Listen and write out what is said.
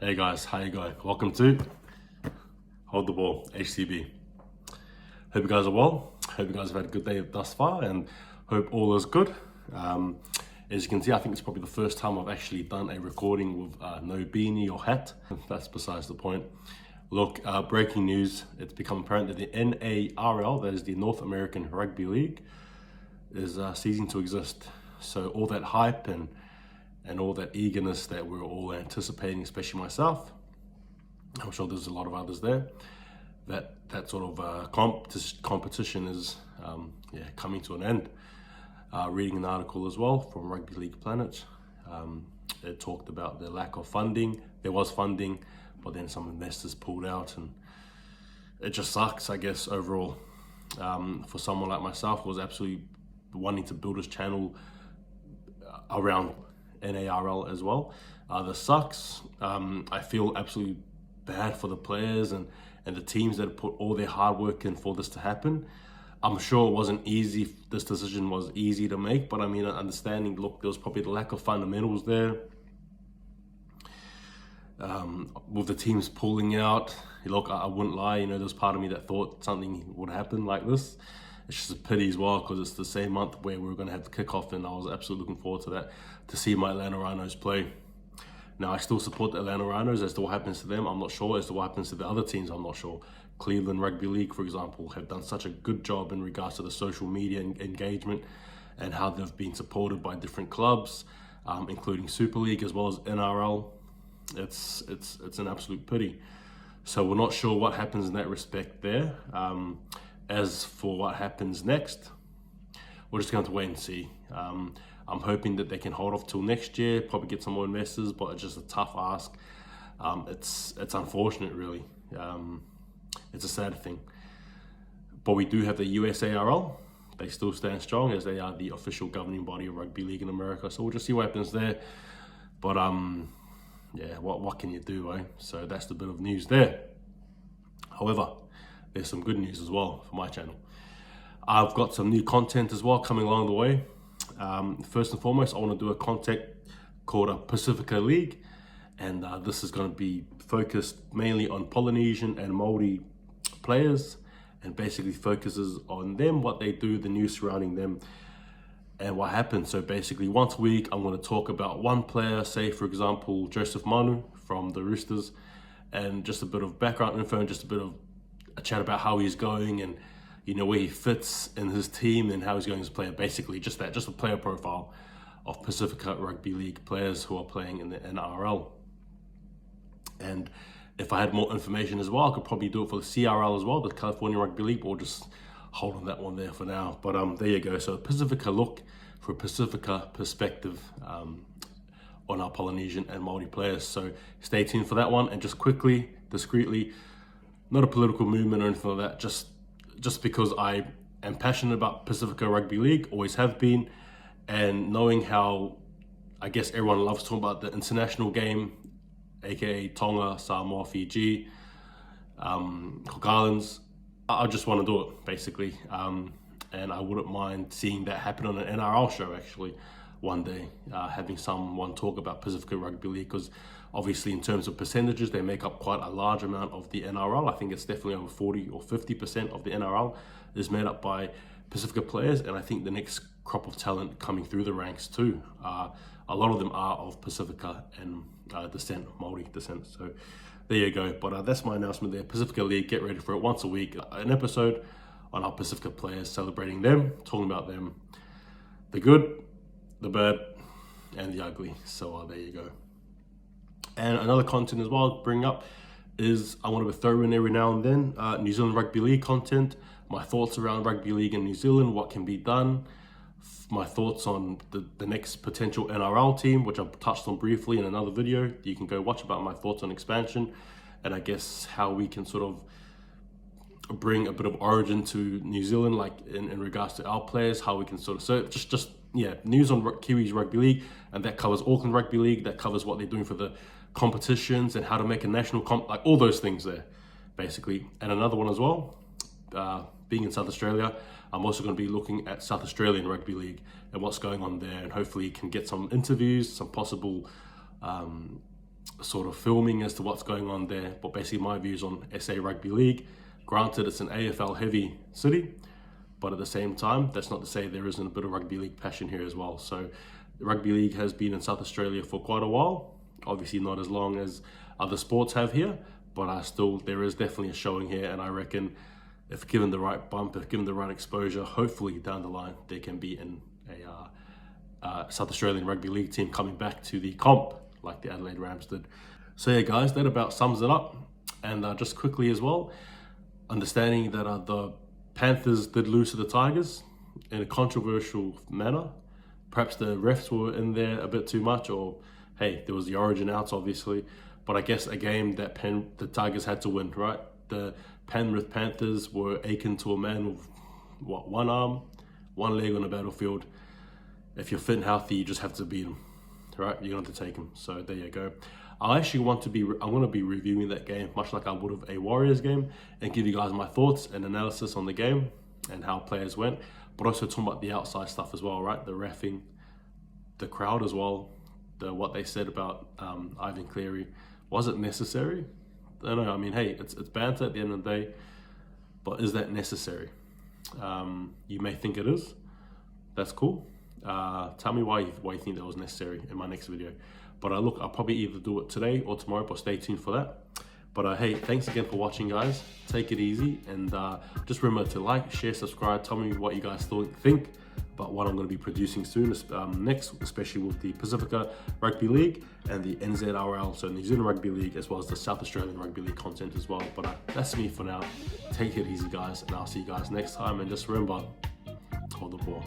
Hey guys, how you going? Welcome to Hold the Ball, HCB. Hope you guys are well. Hope you guys have had a good day thus far and hope all is good. As you can see, I think it's probably the first time I've actually done a recording with no beanie or hat. That's besides the point. Look, breaking news. It's become apparent that the NARL, that is the North American Rugby League, is ceasing to exist. So all that hype and all that eagerness that we're all anticipating, especially myself, I'm sure there's a lot of others there, that sort of competition is coming to an end. Reading an article as well from Rugby League Planet, it talked about the lack of funding. There was funding, but then some investors pulled out, and it just sucks, I guess, overall. For someone like myself who was absolutely wanting to build his channel around NARL as well. This sucks. I feel absolutely bad for the players and the teams that put all their hard work in for this to happen. I'm sure it wasn't easy. This decision was easy to make, but I mean, understanding, look, there was probably the lack of fundamentals there. With the teams pulling out, look, I wouldn't lie, there's part of me that thought something would happen like this. It's just a pity as well, because it's the same month where we were going to have the kickoff, and I was absolutely looking forward to that, to see my Atlanta Rhinos play. Now, I still support the Atlanta Rhinos. As to what happens to them, I'm not sure. As to what happens to the other teams, I'm not sure. Cleveland Rugby League, for example, have done such a good job in regards to the social media engagement and how they've been supported by different clubs, including Super League as well as NRL. It's an absolute pity. So we're not sure what happens in that respect there. As for what happens next, we're just going to wait and see. I'm hoping that they can hold off till next year, probably get some more investors, but it's just a tough ask. It's unfortunate, really. It's a sad thing. But we do have the USARL. They still stand strong, as they are the official governing body of rugby league in America. So we'll just see what happens there. But yeah, what can you do, eh? So that's the bit of news there. However, there's some good news as well for my channel. I've got some new content as well coming along the way. First and foremost, I want to do a content called a Pacifica League, and this is going to be focused mainly on Polynesian and Maori players, and basically focuses on them, what they do, the news surrounding them, and what happens. So basically, once a week, I'm going to talk about one player, say for example, Joseph Manu from the Roosters, and just a bit of background info and just a bit of a chat about how he's going and where he fits in his team and how he's going as a player. Basically, just a player profile of Pacifica Rugby League players who are playing in the NRL. And if I had more information as well, I could probably do it for the CRL as well, the California Rugby League, but we'll just hold on that one there for now. But there you go. So Pacifica look for a Pacifica perspective on our Polynesian and Maori players. So stay tuned for that one. And just quickly, discreetly, not a political movement or anything like that, just because I am passionate about Pacifica Rugby League, always have been, and knowing how, I guess, everyone loves talking about the international game, aka Tonga, Samoa, Fiji, Cook Islands. I just want to do it, basically, and I wouldn't mind seeing that happen on an NRL show, actually, one day, having someone talk about Pacifica Rugby League, because obviously in terms of percentages, they make up quite a large amount of the NRL. I think it's definitely over 40 or 50% of the NRL is made up by Pacifica players, and I think the next crop of talent coming through the ranks too, a lot of them are of Pacifica and descent, Maori descent. So there you go. But that's my announcement there. Pacifica League, get ready for it. Once a week, an episode on our Pacifica players, celebrating them, talking about them, the good, the bad, and the ugly. So there you go. And another content as well I'll bring up is I want to throw in every now and then New Zealand Rugby League content, my thoughts around rugby league in New Zealand, what can be done, my thoughts on the next potential NRL team, which I've touched on briefly in another video. You can go watch about my thoughts on expansion, and I guess how we can sort of bring a bit of origin to New Zealand, like in regards to our players, how we can sort of, so just news on Kiwis Rugby League, and that covers Auckland Rugby League, that covers what they're doing for the competitions and how to make a national like all those things there, basically. And another one as well, being in South Australia, I'm also going to be looking at South Australian Rugby League and what's going on there, and hopefully can get some interviews, some possible sort of filming as to what's going on there, but basically my views on SA Rugby League. Granted, it's an AFL heavy city, but at the same time, that's not to say there isn't a bit of rugby league passion here as well. So the rugby league has been in South Australia for quite a while, obviously not as long as other sports have here, but there is definitely a showing here, and I reckon if given the right bump, if given the right exposure, hopefully down the line there can be a South Australian rugby league team coming back to the comp like the Adelaide Rams did. So yeah guys, that about sums it up. And just quickly as well, understanding that the Panthers did lose to the Tigers in a controversial manner. Perhaps the refs were in there a bit too much, or hey, there was the origin outs obviously, but I guess a game that the Tigers had to win, right? The Penrith Panthers were akin to a man with one arm, one leg on the battlefield. If you're fit and healthy, you just have to beat them, right? You're going to have to take them. So there you go. I actually want to be, I'm going to be reviewing that game much like I would have a Warriors game, and give you guys my thoughts and analysis on the game and how players went, but also talking about the outside stuff as well, right? The reffing, the crowd as well, what they said about Ivan Cleary. Was it necessary? I don't know. I mean, hey, it's banter at the end of the day, but is that necessary? You may think it is. That's cool. Tell me why you think that was necessary in my next video. But look, I'll probably either do it today or tomorrow, but stay tuned for that. But hey, thanks again for watching, guys. Take it easy, and just remember to like, share, subscribe. Tell me what you guys think about what I'm going to be producing soon, next, especially with the Pacifica Rugby League and the NZRL, so New Zealand Rugby League, as well as the South Australian Rugby League content as well. But that's me for now. Take it easy, guys, and I'll see you guys next time. And just remember, hold the ball.